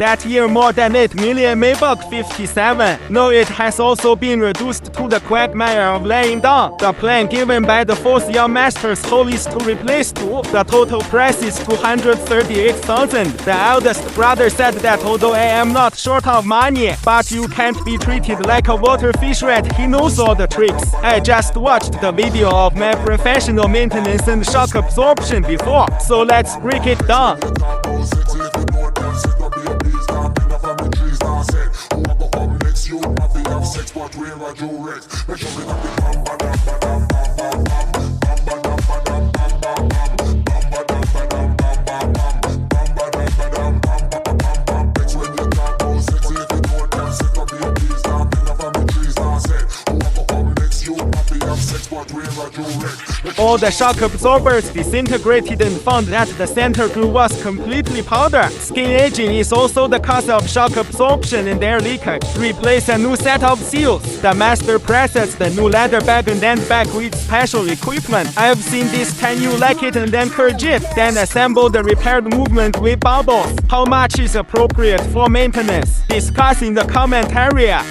That year more than 8 million Maibakh 57. No, it has also been reduced to the quagmire of laying down. The plan given by the fourth year master's hole is to replace 2. The total price is 238,000. The eldest brother said that although I am not short of money, but you can't be treated like a water fish rat, he knows all the tricks. I just watched the video of my professional maintenance and shock absorption before, so let's break it down. All the shock absorbers disintegrated and found that the center groove was completely powder. Skin aging is also the cause of shock absorption and air leakage. Replace a new set of seals. The master presses the new leather bag and then back with special equipment. I have seen this. Can you like it and then encourage it? Then assemble the repaired movement with bubbles. How much is appropriate for maintenance? Discuss in the comment area.